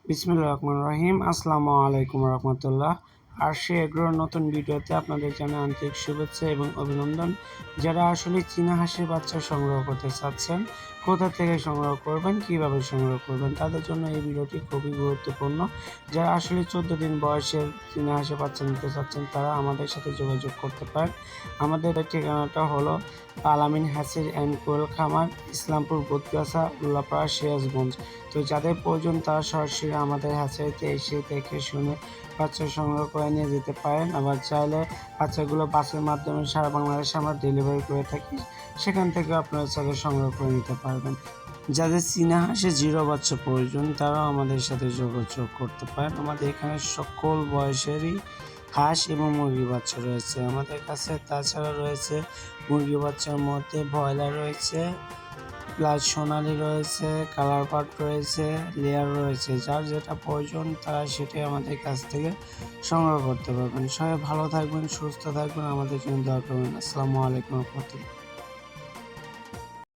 বিসমিল্লাহির রহমানির রহিম। আসসালামু আলাইকুম রহমতুল্লাহ। আরশি এগ্রোর নতুন ভিডিওতে আপনাদের জানাই আন্তরিক শুভেচ্ছা এবং অভিনন্দন। যারা আসলে চীনা হাঁসের বাচ্চা সংগ্রহ করতে চাচ্ছেন, কোথা থেকে সংগ্রহ করবেন, কিভাবে সংগ্রহ করবেন, তাদের জন্য এই ভিডিওটি খুবই গুরুত্বপূর্ণ। যারা আসলে 14 দিন বয়সের চীনা হাঁসের বাচ্চা নিতে চাচ্ছেন, তারা আমাদের সাথে যোগাযোগ করতে পারেন। আমাদের ঠিকানাটা হলো আলামিন হ্যাচারি অ্যান্ড কোয়েল খামার, ইসলামপুর, বোদগাছা, উল্লাপাড়া, সিরাজগঞ্জ। তো যাদের প্রয়োজন তারা সরাসরি আমাদের হ্যাচারিতে এসে দেখে শুনে বাচ্চা সংগ্রহ করে নিয়ে যেতে পারেন। আবার চাইলে বাচ্চাগুলো বাসের মাধ্যমে সারা বাংলাদেশে আমরা ডেলিভারি করে থাকি, সেখান থেকে আপনারা চাইলে সংগ্রহ করে নিতে পারবেন। যাদের চীনা হাঁসে জিরো বাচ্চা প্রয়োজন তারাও আমাদের সাথে যোগাযোগ করতে পারেন। আমাদের এখানে সকল বয়সেরই হাঁস এবং মুরগি বাচ্চা রয়েছে আমাদের কাছে। তাছাড়া রয়েছে মুরগি বাচ্চার মধ্যে ব্রয়লার রয়েছে, প্লাস সোনালি রয়েছে, কালার পাট রয়েছে, লেয়ার রয়েছে। যার যেটা প্রয়োজন তারা সেটাই আমাদের কাছ থেকে সংগ্রহ করতে পারবেন। সবাই ভালো থাকবেন, সুস্থ থাকবেন, আমাদের জন্য দোয়া করবেন। আসসালামু আলাইকুম রহমতুল্লাহ।